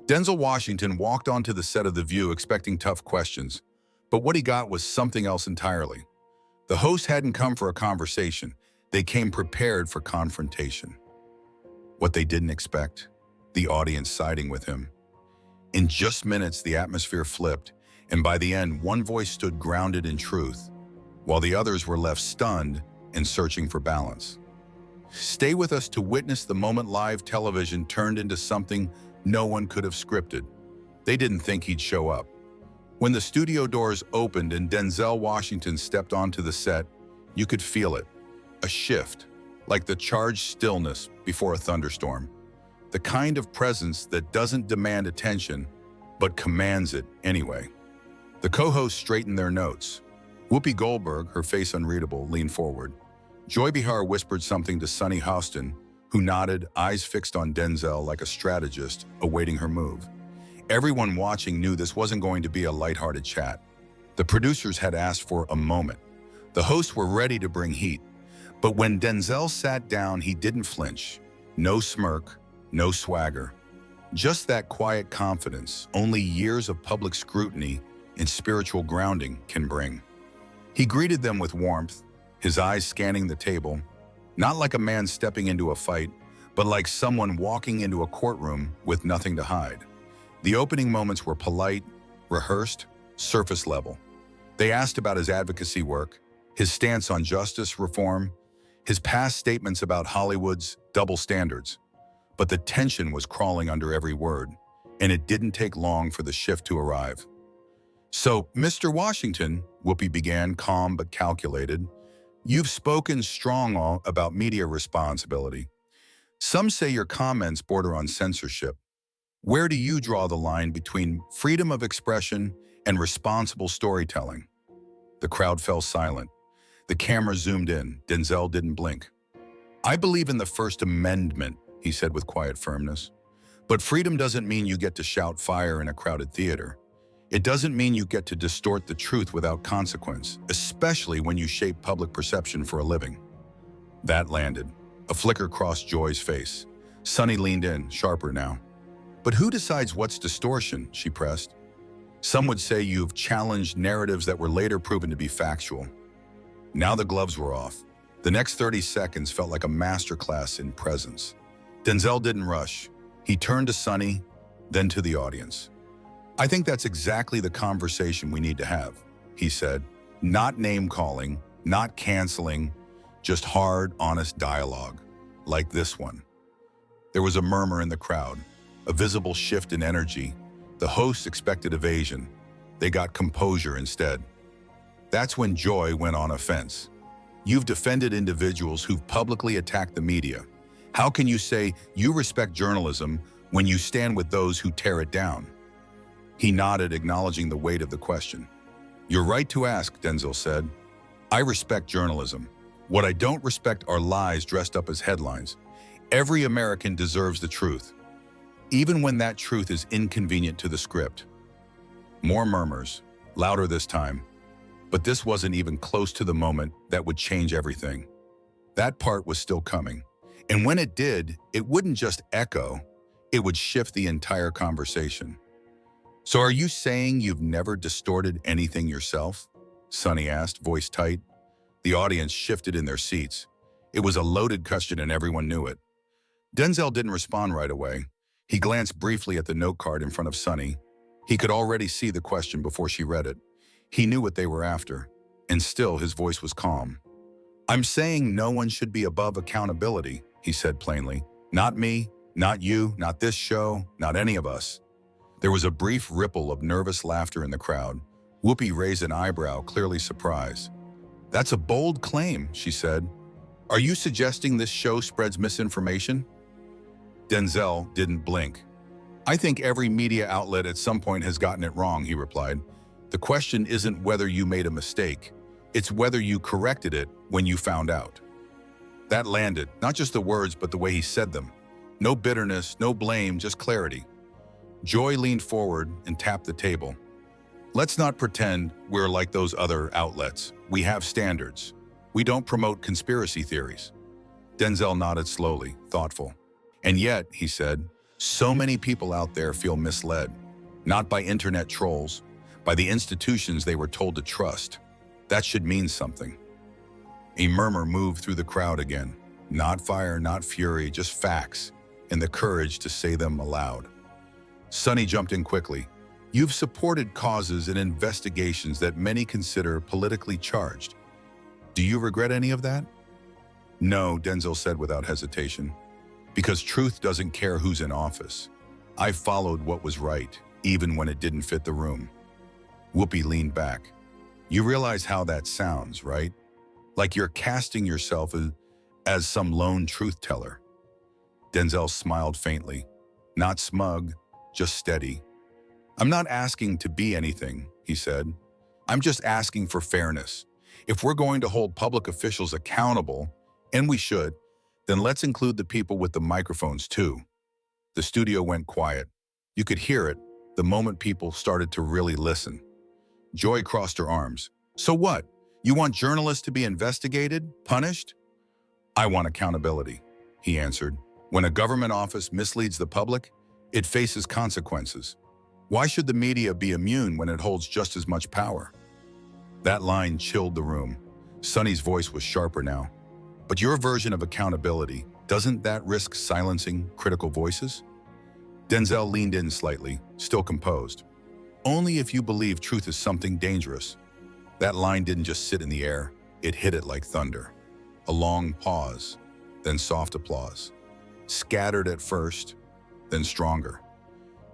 Denzel Washington walked onto the set of The View expecting tough questions, but what he got was something else entirely. The hosts hadn't come for a conversation. They came prepared for confrontation. What they didn't expect, the audience siding with him. In just minutes, the atmosphere flipped, and by the end, one voice stood grounded in truth, while the others were left stunned and searching for balance. Stay with us to witness the moment live television turned into something no one could have scripted. They didn't think he'd show up. When the studio doors opened and Denzel Washington stepped onto the set, you could feel it. A shift, like the charged stillness before a thunderstorm. The kind of presence that doesn't demand attention, but commands it anyway. The co-hosts straightened their notes. Whoopi Goldberg, her face unreadable, leaned forward. Joy Behar whispered something to Sunny Hostin, who nodded, eyes fixed on Denzel like a strategist awaiting her move. Everyone watching knew this wasn't going to be a lighthearted chat. The producers had asked for a moment. The hosts were ready to bring heat. But when Denzel sat down, he didn't flinch. No smirk, no swagger. Just that quiet confidence only years of public scrutiny and spiritual grounding can bring. He greeted them with warmth, his eyes scanning the table, not like a man stepping into a fight, but like someone walking into a courtroom with nothing to hide. The opening moments were polite, rehearsed, surface level. They asked about his advocacy work, his stance on justice reform, his past statements about Hollywood's double standards. But the tension was crawling under every word, and it didn't take long for the shift to arrive. "So, Mr. Washington," Whoopi began, calm but calculated, "you've spoken strong about media responsibility. Some say your comments border on censorship. Where do you draw the line between freedom of expression and responsible storytelling?" The crowd fell silent. The camera zoomed in. Denzel didn't blink. "I believe in the First Amendment," he said with quiet firmness. "But freedom doesn't mean you get to shout fire in a crowded theater. It doesn't mean you get to distort the truth without consequence, especially when you shape public perception for a living." That landed. A flicker crossed Joy's face. Sunny leaned in, sharper now. "But who decides what's distortion?" she pressed. "Some would say you've challenged narratives that were later proven to be factual." Now the gloves were off. The next 30 seconds felt like a masterclass in presence. Denzel didn't rush. He turned to Sunny, then to the audience. "I think that's exactly the conversation we need to have," he said. "Not name-calling, not canceling, just hard, honest dialogue, like this one." There was a murmur in the crowd, a visible shift in energy. The hosts expected evasion. They got composure instead. That's when Joy went on offense. "You've defended individuals who've publicly attacked the media. How can you say you respect journalism when you stand with those who tear it down?" He nodded, acknowledging the weight of the question. "You're right to ask," Denzel said. "I respect journalism. What I don't respect are lies dressed up as headlines. Every American deserves the truth, even when that truth is inconvenient to the script." More murmurs, louder this time. But this wasn't even close to the moment that would change everything. That part was still coming. And when it did, it wouldn't just echo, it would shift the entire conversation. "So are you saying you've never distorted anything yourself?" Sunny asked, voice tight. The audience shifted in their seats. It was a loaded question and everyone knew it. Denzel didn't respond right away. He glanced briefly at the note card in front of Sunny. He could already see the question before she read it. He knew what they were after, and still his voice was calm. "I'm saying no one should be above accountability," he said plainly. "Not me, not you, not this show, not any of us." There was a brief ripple of nervous laughter in the crowd. Whoopi raised an eyebrow, clearly surprised. "That's a bold claim," she said. "Are you suggesting this show spreads misinformation?" Denzel didn't blink. "I think every media outlet at some point has gotten it wrong," he replied. "The question isn't whether you made a mistake, it's whether you corrected it when you found out." That landed, not just the words, but the way he said them. No bitterness, no blame, just clarity. Joy leaned forward and tapped the table. "Let's not pretend we're like those other outlets. We have standards. We don't promote conspiracy theories." Denzel nodded slowly, thoughtful. "And yet," he said, So many people out there feel misled, not by internet trolls, by the institutions they were told to trust. That should mean something. A murmur moved through the crowd again. Not fire, not fury, just facts, and the courage to say them aloud. Sonny jumped in quickly. You've supported causes and investigations that many consider politically charged. Do you regret any of that? No, Denzel said without hesitation. Because truth doesn't care who's in office. I followed what was right, even when it didn't fit the room. Whoopi leaned back. You realize how that sounds, right? Like you're casting yourself as some lone truth teller. Denzel smiled faintly. Not smug, just steady. I'm not asking to be anything, he said. I'm just asking for fairness. If we're going to hold public officials accountable, and we should, then let's include the people with the microphones too. The studio went quiet. You could hear it the moment people started to really listen. Joy crossed her arms. So what? You want journalists to be investigated, punished? I want accountability, he answered. When a government office misleads the public, it faces consequences. Why should the media be immune when it holds just as much power? That line chilled the room. Sonny's voice was sharper now. But your version of accountability, doesn't that risk silencing critical voices? Denzel leaned in slightly, still composed. Only if you believe truth is something dangerous. That line didn't just sit in the air, it hit it like thunder. A long pause, then soft applause. Scattered at first, then stronger.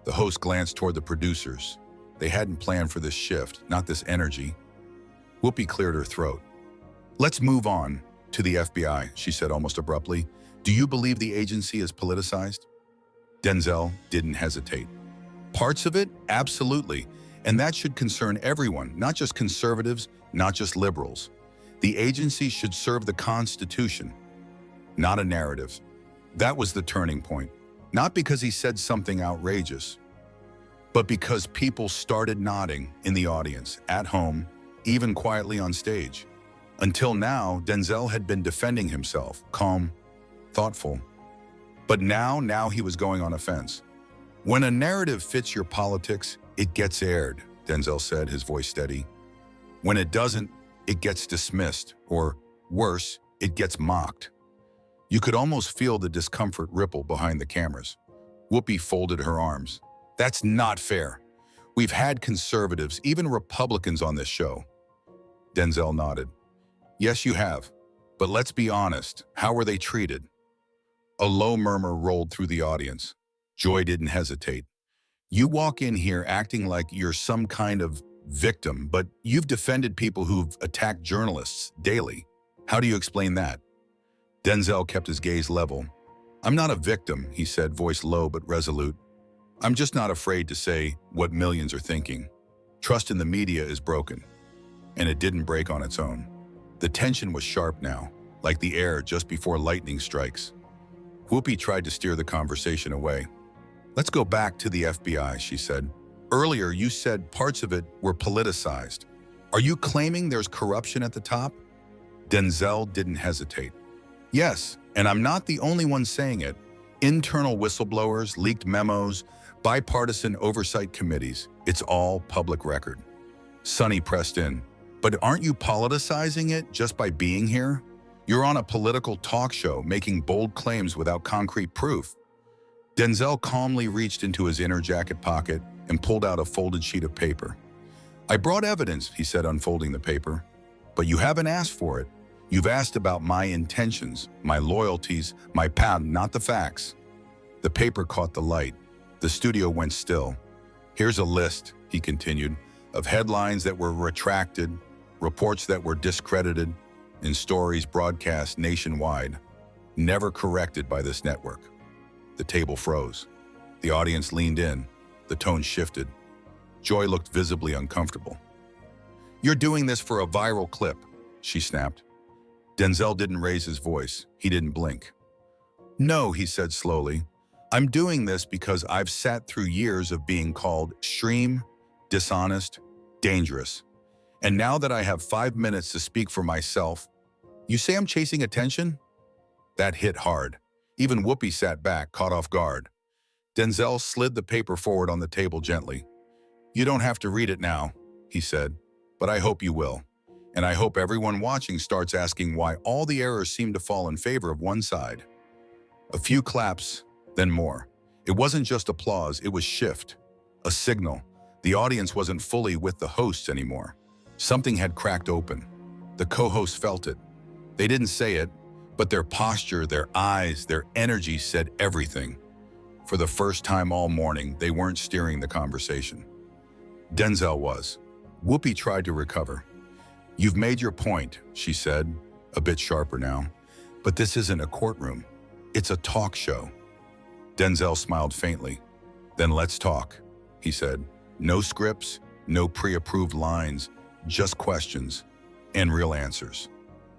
The host glanced toward the producers. They hadn't planned for this shift, not this energy. Whoopi cleared her throat. Let's move on to the FBI, she said almost abruptly. Do you believe the agency is politicized? Denzel didn't hesitate. Parts of it? Absolutely. And that should concern everyone, not just conservatives, not just liberals. The agency should serve the Constitution, not a narrative. That was the turning point. Not because he said something outrageous, but because people started nodding in the audience, at home, even quietly on stage. Until now, Denzel had been defending himself, calm, thoughtful. But now he was going on offense. When a narrative fits your politics, it gets aired, Denzel said, his voice steady. When it doesn't, it gets dismissed, or worse, it gets mocked. You could almost feel the discomfort ripple behind the cameras. Whoopi folded her arms. That's not fair. We've had conservatives, even Republicans on this show. Denzel nodded. Yes, you have. But let's be honest, how were they treated? A low murmur rolled through the audience. Joy didn't hesitate. You walk in here acting like you're some kind of victim, but you've defended people who've attacked journalists daily. How do you explain that? Denzel kept his gaze level. I'm not a victim, he said, voice low but resolute. I'm just not afraid to say what millions are thinking. Trust in the media is broken. And it didn't break on its own. The tension was sharp now, like the air just before lightning strikes. Whoopi tried to steer the conversation away. Let's go back to the FBI, she said. Earlier, you said parts of it were politicized. Are you claiming there's corruption at the top? Denzel didn't hesitate. Yes, and I'm not the only one saying it. Internal whistleblowers, leaked memos, bipartisan oversight committees. It's all public record. Sonny pressed in. But aren't you politicizing it just by being here? You're on a political talk show making bold claims without concrete proof. Denzel calmly reached into his inner jacket pocket and pulled out a folded sheet of paper. I brought evidence, he said, unfolding the paper. But you haven't asked for it. You've asked about my intentions, my loyalties, my path, not the facts. The paper caught the light. The studio went still. Here's a list, he continued, of headlines that were retracted, reports that were discredited, and stories broadcast nationwide, never corrected by this network. The table froze. The audience leaned in. The tone shifted. Joy looked visibly uncomfortable. You're doing this for a viral clip, she snapped. Denzel didn't raise his voice. He didn't blink. No, he said slowly. I'm doing this because I've sat through years of being called extreme, dishonest, dangerous. And now that I have 5 minutes to speak for myself, you say I'm chasing attention? That hit hard. Even Whoopi sat back, caught off guard. Denzel slid the paper forward on the table gently. "You don't have to read it now," he said, "but I hope you will. And I hope everyone watching starts asking why all the errors seem to fall in favor of one side." A few claps, then more. It wasn't just applause, it was shift. A signal. The audience wasn't fully with the hosts anymore. Something had cracked open. The co-hosts felt it. They didn't say it, but their posture, their eyes, their energy said everything. For the first time all morning, they weren't steering the conversation. Denzel was. Whoopi tried to recover. "You've made your point," she said, a bit sharper now. "But this isn't a courtroom. It's a talk show." Denzel smiled faintly. "Then let's talk," he said. "No scripts, no pre-approved lines, just questions and real answers."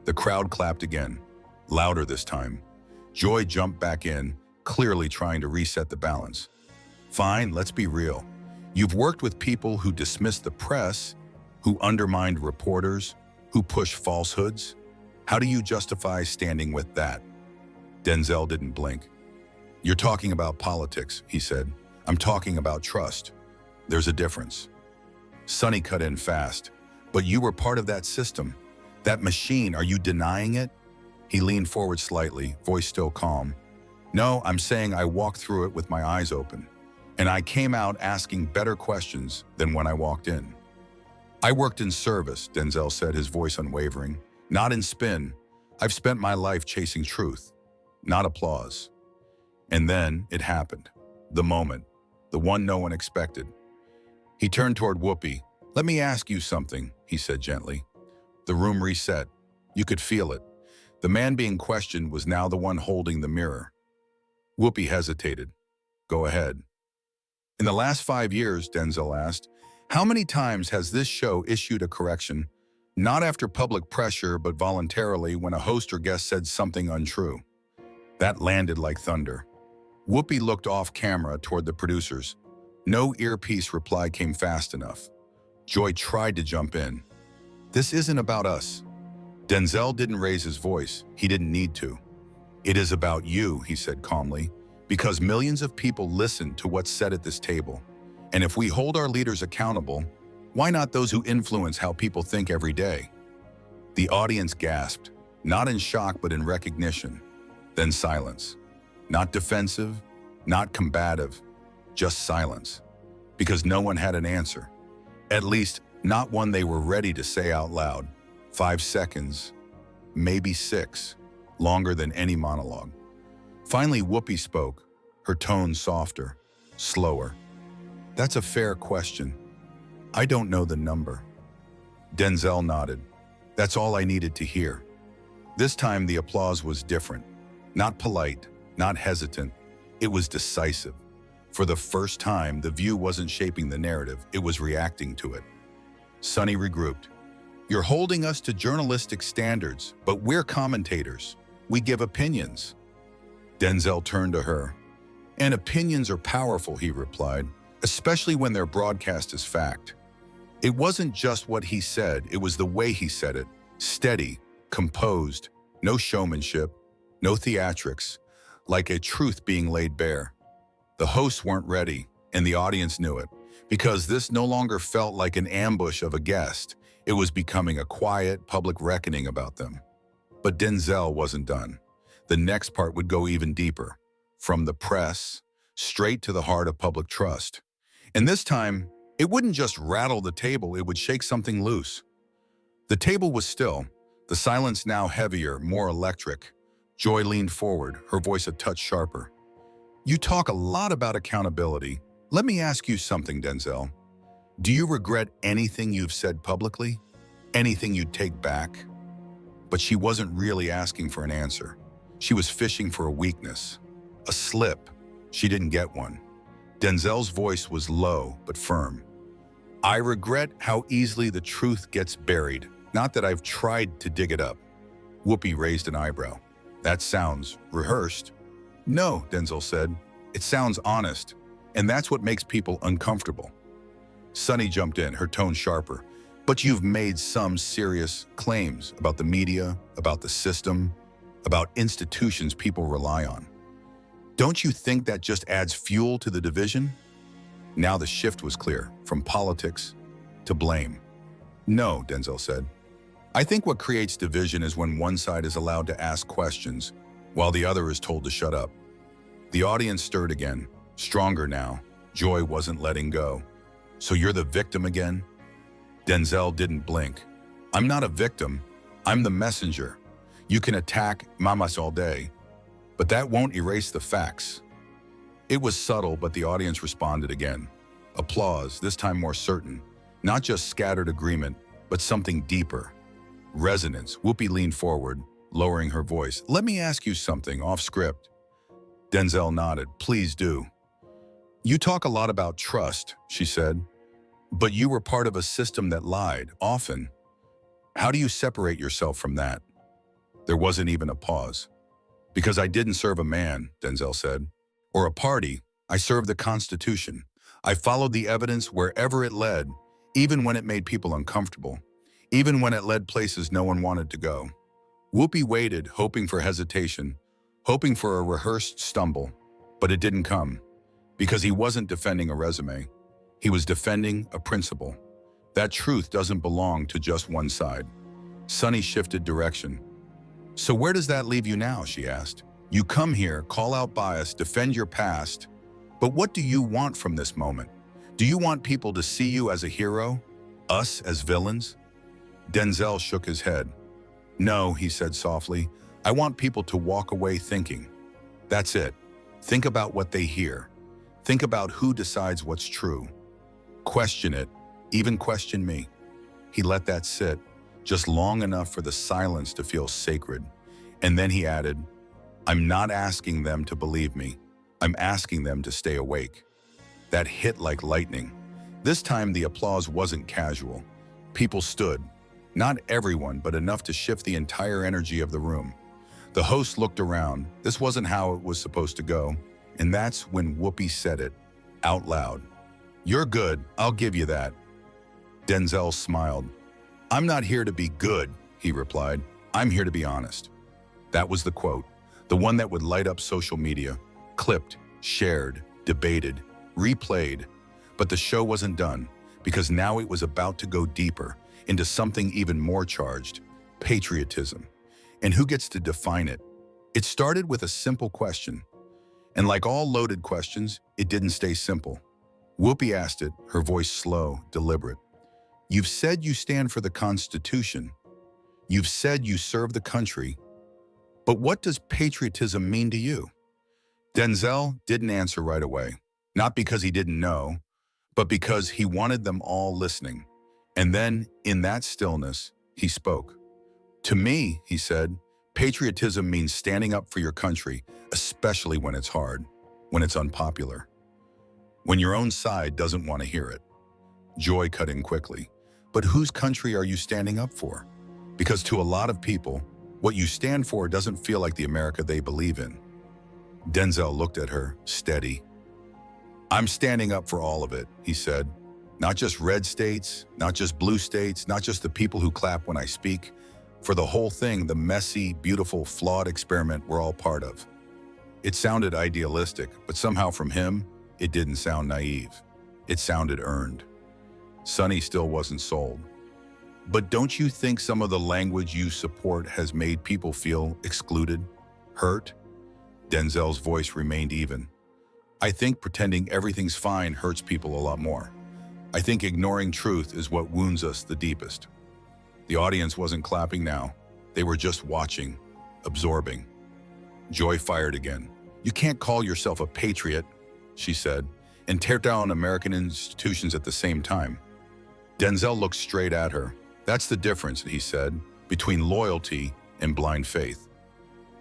The crowd clapped again, louder this time. Joy jumped back in, clearly trying to reset the balance. "Fine, let's be real. You've worked with people who dismissed the press, who undermined reporters, who pushed falsehoods. How do you justify standing with that?" Denzel didn't blink. "You're talking about politics," he said. "I'm talking about trust. There's a difference." Sonny cut in fast. "But you were part of that system, that machine. Are you denying it?" He leaned forward slightly, voice still calm. "No, I'm saying I walked through it with my eyes open. And I came out asking better questions than when I walked in." "I worked in service," Denzel said, his voice unwavering. "Not in spin. I've spent my life chasing truth, not applause." And then it happened. The moment. The one no one expected. He turned toward Whoopi. "Let me ask you something," he said gently. The room reset. You could feel it. The man being questioned was now the one holding the mirror. Whoopi hesitated. "Go ahead." "In the last 5 years," Denzel asked, "how many times has this show issued a correction, not after public pressure but voluntarily when a host or guest said something untrue?" That landed like thunder. Whoopi looked off camera toward the producers. No earpiece reply came fast enough. Joy tried to jump in. "This isn't about us." Denzel didn't raise his voice. He didn't need to. "It is about you," he said calmly, "because millions of people listen to what's said at this table. And if we hold our leaders accountable, why not those who influence how people think every day?" The audience gasped, not in shock but in recognition. Then silence. Not defensive, not combative, just silence. Because no one had an answer. At least, not one they were ready to say out loud. 5 seconds, maybe 6, longer than any monologue. Finally, Whoopi spoke, her tone softer, slower. "That's a fair question. I don't know the number." Denzel nodded. "That's all I needed to hear." This time the applause was different. Not polite, not hesitant. It was decisive. For the first time, the view wasn't shaping the narrative, it was reacting to it. Sonny regrouped. "You're holding us to journalistic standards, but we're commentators. We give opinions." Denzel turned to her. "And opinions are powerful," he replied, "especially when they're broadcast as fact." It wasn't just what he said, it was the way he said it. Steady, composed, no showmanship, no theatrics, like a truth being laid bare. The hosts weren't ready, and the audience knew it, because this no longer felt like an ambush of a guest. It was becoming a quiet, public reckoning about them. But Denzel wasn't done. The next part would go even deeper, from the press, straight to the heart of public trust. And this time, it wouldn't just rattle the table, it would shake something loose. The table was still, the silence now heavier, more electric. Joy leaned forward, her voice a touch sharper. "You talk a lot about accountability. Let me ask you something, Denzel. Do you regret anything you've said publicly? Anything you'd take back?" But she wasn't really asking for an answer. She was fishing for a weakness, a slip. She didn't get one. Denzel's voice was low but firm. "I regret how easily the truth gets buried, not that I've tried to dig it up." Whoopi raised an eyebrow. "That sounds rehearsed." "No," Denzel said. "It sounds honest, and that's what makes people uncomfortable." Sonny jumped in, her tone sharper. "But you've made some serious claims about the media, about the system, about institutions people rely on." Don't you think that just adds fuel to the division? Now the shift was clear, from politics to blame. No, Denzel said. I think what creates division is when one side is allowed to ask questions while the other is told to shut up. The audience stirred again, stronger now. Joy wasn't letting go. So you're the victim again? Denzel didn't blink. I'm not a victim. I'm the messenger. You can attack mamas all day, but that won't erase the facts. It was subtle, but the audience responded again. Applause, this time more certain. Not just scattered agreement, but something deeper. Resonance. Whoopi leaned forward, lowering her voice. Let me ask you something off script. Denzel nodded. Please do. You talk a lot about trust, she said, but you were part of a system that lied, often. How do you separate yourself from that? There wasn't even a pause. Because I didn't serve a man, Denzel said, or a party. I served the Constitution. I followed the evidence wherever it led, even when it made people uncomfortable, even when it led places no one wanted to go. Whoopi waited, hoping for hesitation, hoping for a rehearsed stumble, but it didn't come. Because he wasn't defending a resume. He was defending a principle. That truth doesn't belong to just one side. Sunny shifted direction. So where does that leave you now, she asked. You come here, call out bias, defend your past, but what do you want from this moment? Do you want people to see you as a hero? Us as villains? Denzel shook his head. No, he said softly. I want people to walk away thinking. That's it. Think about what they hear. Think about who decides what's true. Question it, even question me. He let that sit, just long enough for the silence to feel sacred. And then he added, I'm not asking them to believe me. I'm asking them to stay awake. That hit like lightning. This time the applause wasn't casual. People stood. Not everyone, but enough to shift the entire energy of the room. The host looked around. This wasn't how it was supposed to go. And that's when Whoopi said it, out loud. You're good, I'll give you that. Denzel smiled. I'm not here to be good, he replied. I'm here to be honest. That was the quote, the one that would light up social media, clipped, shared, debated, replayed. But the show wasn't done, because now it was about to go deeper into something even more charged, patriotism. And who gets to define it? It started with a simple question. And like all loaded questions, it didn't stay simple. Whoopi asked it, her voice slow, deliberate. You've said you stand for the Constitution. You've said you serve the country. But what does patriotism mean to you? Denzel didn't answer right away, not because he didn't know, but because he wanted them all listening. And then, in that stillness, he spoke. To me, he said, patriotism means standing up for your country, especially when it's hard, when it's unpopular, when your own side doesn't want to hear it. Joy cut in quickly. But whose country are you standing up for? Because to a lot of people, what you stand for doesn't feel like the America they believe in. Denzel looked at her, steady. I'm standing up for all of it, he said. Not just red states, not just blue states, not just the people who clap when I speak. For the whole thing, the messy, beautiful, flawed experiment we're all part of. It sounded idealistic, but somehow from him, it didn't sound naive. It sounded earned. Sunny still wasn't sold. But don't you think some of the language you support has made people feel excluded, hurt? Denzel's voice remained even. I think pretending everything's fine hurts people a lot more. I think ignoring truth is what wounds us the deepest. The audience wasn't clapping now. They were just watching, absorbing. Joy fired again. You can't call yourself a patriot, she said, and tear down American institutions at the same time. Denzel looked straight at her. That's the difference, he said, between loyalty and blind faith.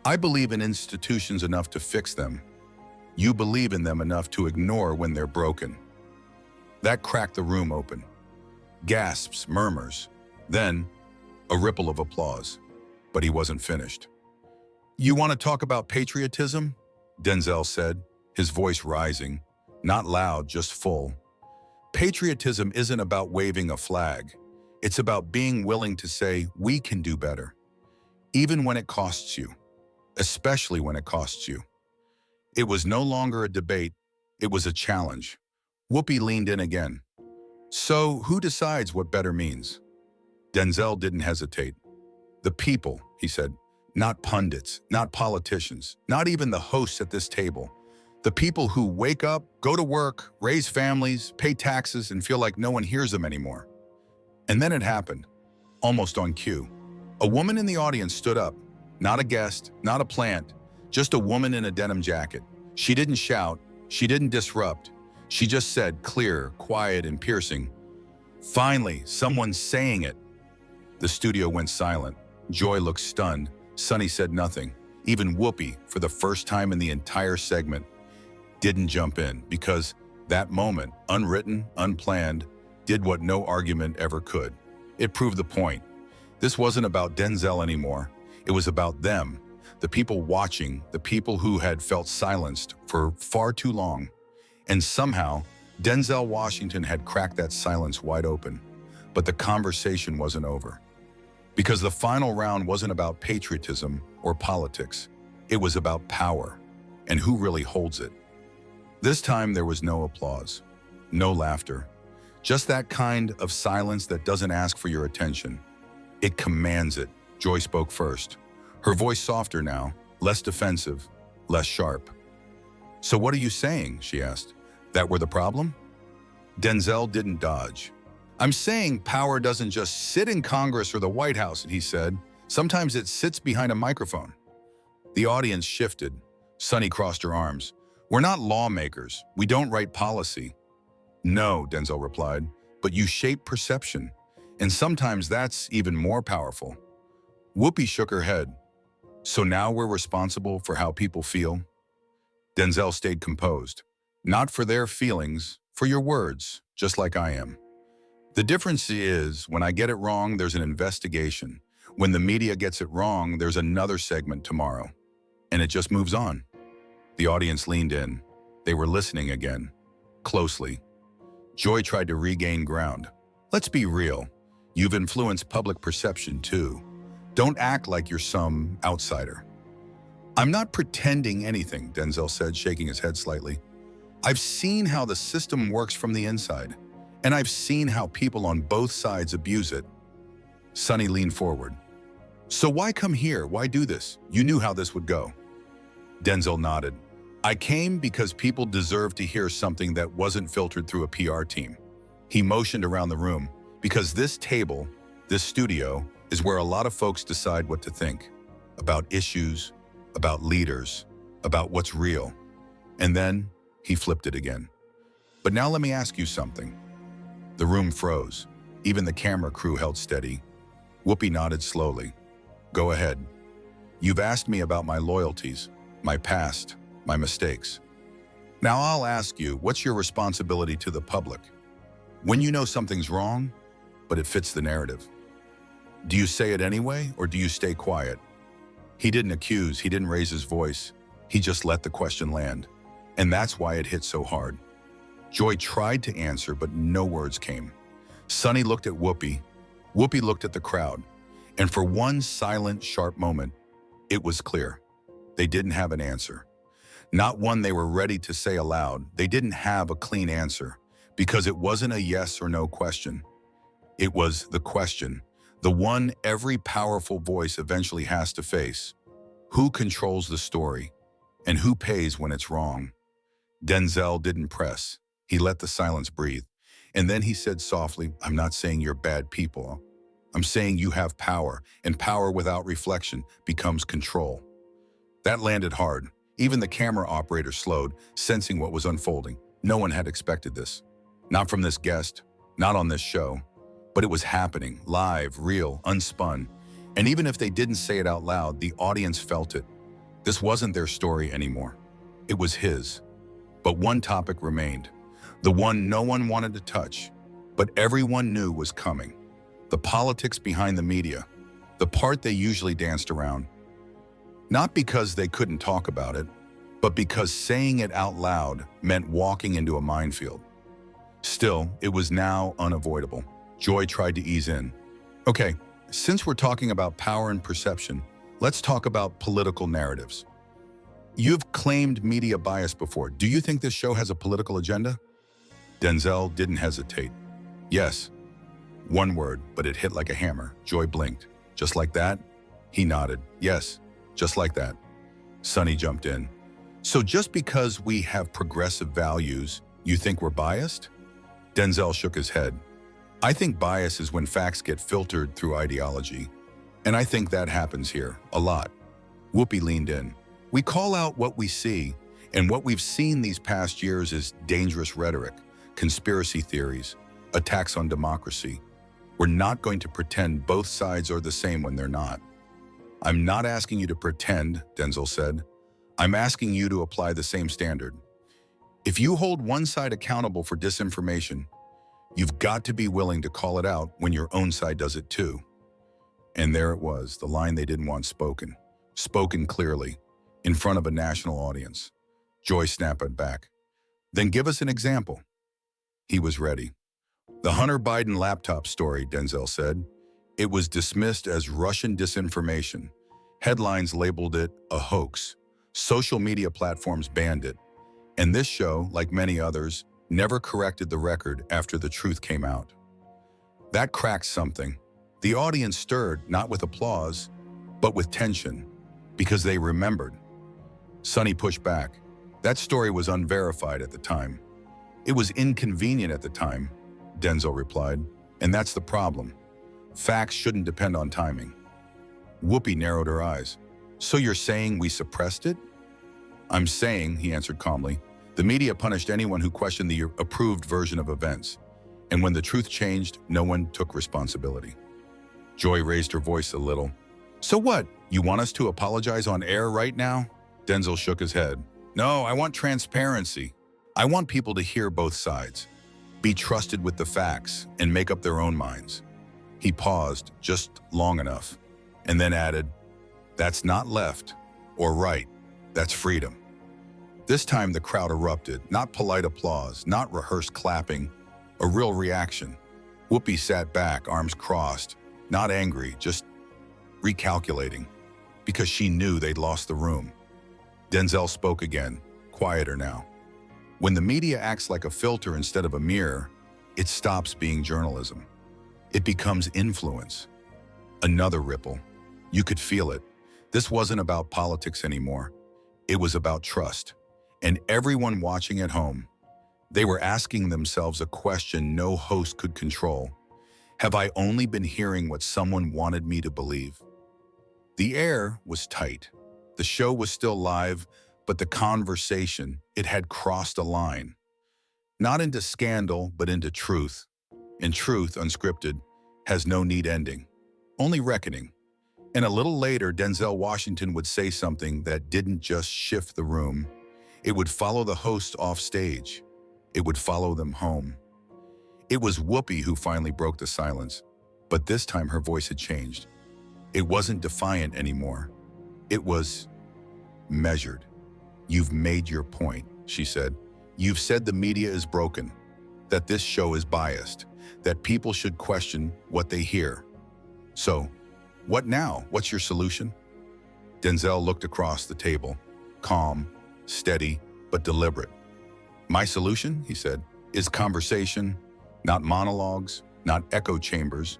I believe in institutions enough to fix them. You believe in them enough to ignore when they're broken. That cracked the room open. Gasps, murmurs. Then, a ripple of applause. But he wasn't finished. You want to talk about patriotism? Denzel said, his voice rising. Not loud, just full. Patriotism isn't about waving a flag. It's about being willing to say, we can do better. Even when it costs you. Especially when it costs you. It was no longer a debate, it was a challenge. Whoopi leaned in again. So, who decides what better means? Denzel didn't hesitate. The people, he said. Not pundits, not politicians, not even the hosts at this table. The people who wake up, go to work, raise families, pay taxes, and feel like no one hears them anymore. And then it happened, almost on cue. A woman in the audience stood up. Not a guest, not a plant, just a woman in a denim jacket. She didn't shout, she didn't disrupt. She just said, clear, quiet, and piercing, "Finally, someone's saying it." The studio went silent. Joy looked stunned. Sonny said nothing. Even Whoopi, for the first time in the entire segment, didn't jump in because that moment, unwritten, unplanned, did what no argument ever could. It proved the point. This wasn't about Denzel anymore. It was about them, the people watching, the people who had felt silenced for far too long. And somehow, Denzel Washington had cracked that silence wide open. But the conversation wasn't over. Because the final round wasn't about patriotism or politics. It was about power and who really holds it. This time there was no applause, no laughter, just that kind of silence that doesn't ask for your attention. It commands it. Joy spoke first. Her voice softer now, less defensive, less sharp. "So what are you saying?" she asked. "That we're the problem?" Denzel didn't dodge. "I'm saying power doesn't just sit in Congress or the White House," he said. "Sometimes it sits behind a microphone." The audience shifted. Sonny crossed her arms. "We're not lawmakers. We don't write policy." "No," Denzel replied, "but you shape perception. And sometimes that's even more powerful." Whoopi shook her head. "So now we're responsible for how people feel?" Denzel stayed composed. "Not for their feelings, for your words, just like I am. The difference is, when I get it wrong, there's an investigation. When the media gets it wrong, there's another segment tomorrow. And it just moves on." The audience leaned in. They were listening again, closely. Joy tried to regain ground. "Let's be real. You've influenced public perception too. Don't act like you're some outsider." "I'm not pretending anything," Denzel said, shaking his head slightly. "I've seen how the system works from the inside. And I've seen how people on both sides abuse it." Sonny leaned forward. "So why come here? Why do this? You knew how this would go." Denzel nodded. "I came because people deserve to hear something that wasn't filtered through a PR team." He motioned around the room. "Because this table, this studio, is where a lot of folks decide what to think. About issues, about leaders, about what's real." And then he flipped it again. "But now let me ask you something." The room froze. Even the camera crew held steady. Whoopi nodded slowly. "Go ahead. You've asked me about my loyalties, my past, my mistakes. Now I'll ask you, what's your responsibility to the public? When you know something's wrong, but it fits the narrative, do you say it anyway, or do you stay quiet?" He didn't accuse, he didn't raise his voice. He just let the question land. And that's why it hit so hard. Joy tried to answer, but no words came. Sonny looked at Whoopi. Whoopi looked at the crowd. And for one silent, sharp moment, it was clear. They didn't have an answer. Not one they were ready to say aloud. They didn't have a clean answer, because it wasn't a yes or no question. It was the question, the one every powerful voice eventually has to face. Who controls the story, and who pays when it's wrong? Denzel didn't press. He let the silence breathe. And then he said softly, "I'm not saying you're bad people. I'm saying you have power, and power without reflection becomes control." That landed hard. Even the camera operator slowed, sensing what was unfolding. No one had expected this. Not from this guest, not on this show. But it was happening, live, real, unspun. And even if they didn't say it out loud, the audience felt it. This wasn't their story anymore. It was his. But one topic remained. The one no one wanted to touch, but everyone knew was coming. The politics behind the media, the part they usually danced around. Not because they couldn't talk about it, but because saying it out loud meant walking into a minefield. Still, it was now unavoidable. Joy tried to ease in. "Okay, since we're talking about power and perception, let's talk about political narratives." You've claimed media bias before. Do you think this show has a political agenda? Denzel didn't hesitate. Yes. One word, but it hit like a hammer. Joy blinked. Just like that? He nodded. Yes, just like that. Sonny jumped in. So just because we have progressive values, you think we're biased? Denzel shook his head. I think bias is when facts get filtered through ideology. And I think that happens here, a lot. Whoopi leaned in. We call out what we see, and what we've seen these past years is dangerous rhetoric, conspiracy theories, attacks on democracy. We're not going to pretend both sides are the same when they're not. I'm not asking you to pretend, Denzel said. I'm asking you to apply the same standard. If you hold one side accountable for disinformation, you've got to be willing to call it out when your own side does it too. And there it was, the line they didn't want spoken. Spoken clearly, in front of a national audience. Joy snapped it back. Then give us an example. He was ready. The Hunter Biden laptop story, Denzel said. It was dismissed as Russian disinformation. Headlines labeled it a hoax. Social media platforms banned it. And this show, like many others, never corrected the record after the truth came out. That cracked something. The audience stirred, not with applause, but with tension, because they remembered. Sonny pushed back. That story was unverified at the time. It was inconvenient at the time, Denzel replied, and that's the problem. Facts shouldn't depend on timing. Whoopi narrowed her eyes. So you're saying we suppressed it? I'm saying, he answered calmly, the media punished anyone who questioned the approved version of events. And when the truth changed, no one took responsibility. Joy raised her voice a little. So what? You want us to apologize on air right now? Denzel shook his head. No, I want transparency. I want people to hear both sides, be trusted with the facts, and make up their own minds. He paused just long enough, and then added, that's not left or right, that's freedom. This time the crowd erupted, not polite applause, not rehearsed clapping, a real reaction. Whoopi sat back, arms crossed, not angry, just recalculating, because she knew they'd lost the room. Denzel spoke again, quieter now. When the media acts like a filter instead of a mirror, it stops being journalism. It becomes influence. Another ripple. You could feel it. This wasn't about politics anymore. It was about trust. And everyone watching at home, they were asking themselves a question no host could control. Have I only been hearing what someone wanted me to believe? The air was tight. The show was still live, but the conversation, it had crossed a line. Not into scandal, but into truth. And truth, unscripted, has no neat ending, only reckoning. And a little later, Denzel Washington would say something that didn't just shift the room. It would follow the host off stage. It would follow them home. It was Whoopi who finally broke the silence, but this time her voice had changed. It wasn't defiant anymore. It was measured. You've made your point, she said. You've said the media is broken, that this show is biased, that people should question what they hear. So, what now? What's your solution? Denzel looked across the table, calm, steady, but deliberate. My solution, he said, is conversation, not monologues, not echo chambers,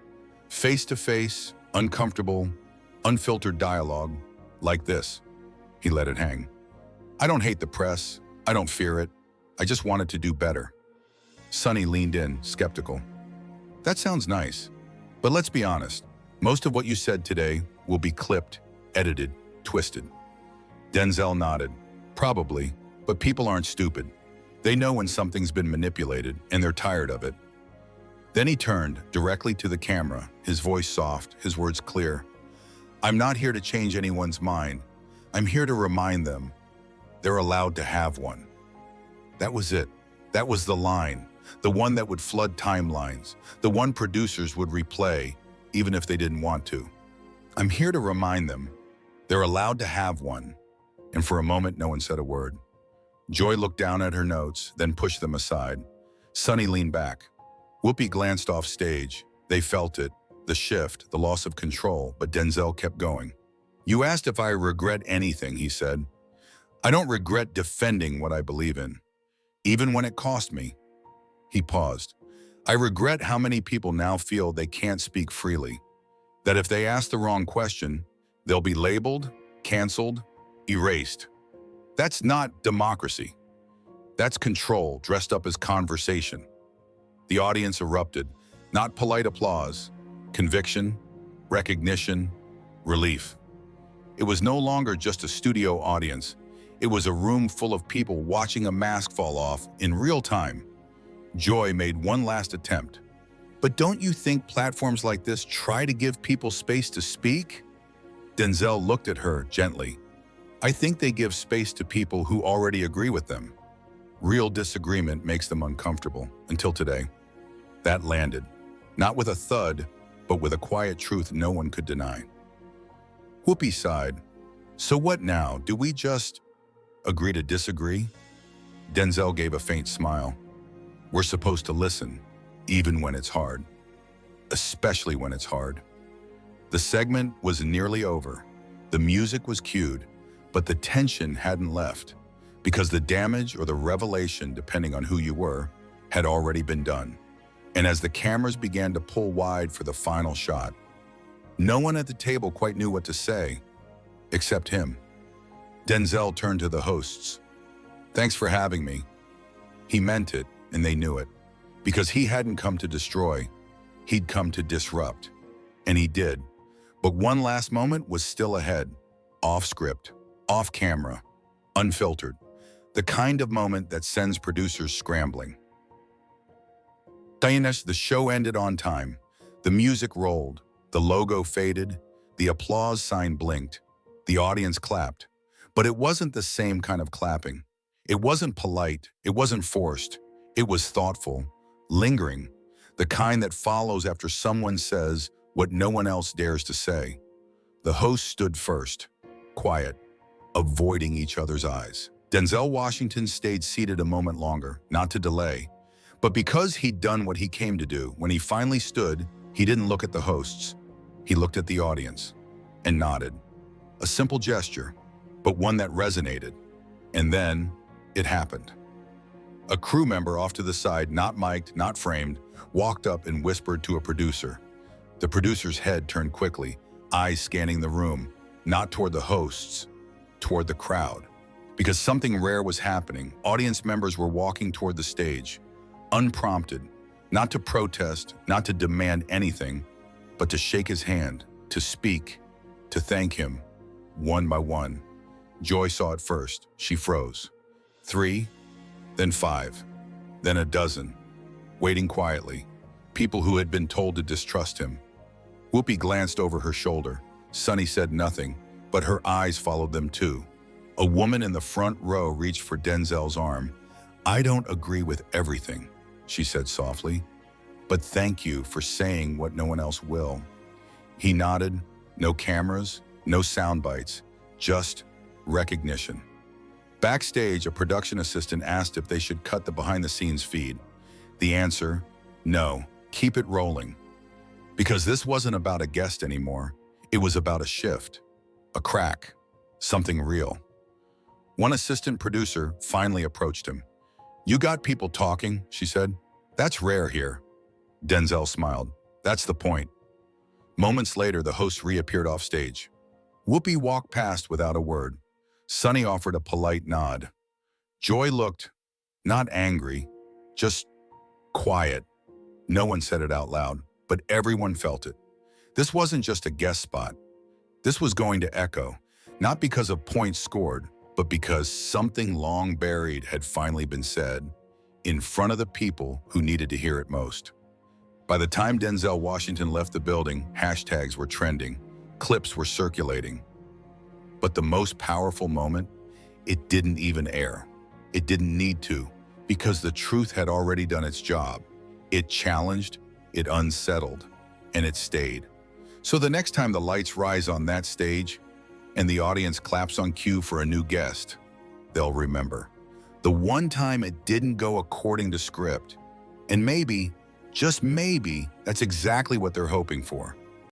face-to-face, uncomfortable, unfiltered dialogue like this. He let it hang. I don't hate the press. I don't fear it. I just wanted to do better. Sonny leaned in, skeptical. That sounds nice, but let's be honest. Most of what you said today will be clipped, edited, twisted. Denzel nodded. Probably, but people aren't stupid. They know when something's been manipulated, and they're tired of it. Then he turned directly to the camera, his voice soft, his words clear. I'm not here to change anyone's mind. I'm here to remind them they're allowed to have one. That was it. That was the line, the one that would flood timelines, the one producers would replay, even if they didn't want to. I'm here to remind them they're allowed to have one. And for a moment, no one said a word. Joy looked down at her notes, then pushed them aside. Sonny leaned back. Whoopi glanced off stage. They felt it, the shift, the loss of control, but Denzel kept going. You asked if I regret anything, he said. I don't regret defending what I believe in, even when it cost me." He paused. "I regret how many people now feel they can't speak freely, that if they ask the wrong question, they'll be labeled, canceled, erased. That's not democracy. That's control dressed up as conversation." The audience erupted, not polite applause, conviction, recognition, relief. It was no longer just a studio audience. It was a room full of people watching a mask fall off in real time. Joy made one last attempt. "But don't you think platforms like this try to give people space to speak?" Denzel looked at her gently. "I think they give space to people who already agree with them. Real disagreement makes them uncomfortable, until today." That landed, not with a thud, but with a quiet truth no one could deny. Whoopi sighed. "So what now? Do we just agree to disagree?" Denzel gave a faint smile. "We're supposed to listen, even when it's hard. Especially when it's hard." The segment was nearly over. The music was cued, but the tension hadn't left, because the damage or the revelation, depending on who you were, had already been done. And as the cameras began to pull wide for the final shot, no one at the table quite knew what to say, except him. Denzel turned to the hosts. "Thanks for having me." He meant it, and they knew it, because he hadn't come to destroy, he'd come to disrupt. And he did. But one last moment was still ahead, off script, off camera, unfiltered, the kind of moment that sends producers scrambling. The show ended on time. The music rolled, the logo faded, the applause sign blinked, the audience clapped. But it wasn't the same kind of clapping. It wasn't polite, it wasn't forced. It was thoughtful, lingering, the kind that follows after someone says what no one else dares to say. The host stood first, quiet, avoiding each other's eyes. Denzel Washington stayed seated a moment longer, not to delay, but because he'd done what he came to do. When he finally stood, he didn't look at the hosts. He looked at the audience and nodded. A simple gesture, but one that resonated. And then it happened. A crew member off to the side, not mic'd, not framed, walked up and whispered to a producer. The producer's head turned quickly, eyes scanning the room, not toward the hosts, toward the crowd. Because something rare was happening. Audience members were walking toward the stage, unprompted, not to protest, not to demand anything, but to shake his hand, to speak, to thank him, one by one. Joy saw it first. She froze. 3, then 5, then a dozen, waiting quietly, people who had been told to distrust him. Whoopi glanced over her shoulder. Sunny said nothing, but her eyes followed them too. A woman in the front row reached for Denzel's arm. "I don't agree with everything," she said softly, "but thank you for saying what no one else will." He nodded. No cameras, no sound bites, just recognition. Backstage, a production assistant asked if they should cut the behind-the-scenes feed. The answer, no, keep it rolling. Because this wasn't about a guest anymore. It was about a shift, a crack, something real. One assistant producer finally approached him. "You got people talking," she said. "That's rare here." Denzel smiled. "That's the point." Moments later, the host reappeared off stage. Whoopi walked past without a word. Sunny offered a polite nod. Joy looked, not angry, just quiet. No one said it out loud, but everyone felt it. This wasn't just a guest spot. This was going to echo, not because of points scored, but because something long buried had finally been said in front of the people who needed to hear it most. By the time Denzel Washington left the building, hashtags were trending, clips were circulating. But the most powerful moment, it didn't even air. It didn't need to, because the truth had already done its job. It challenged, it unsettled, and it stayed. So the next time the lights rise on that stage and the audience claps on cue for a new guest, they'll remember. The one time it didn't go according to script. And maybe, just maybe, that's exactly what they're hoping for.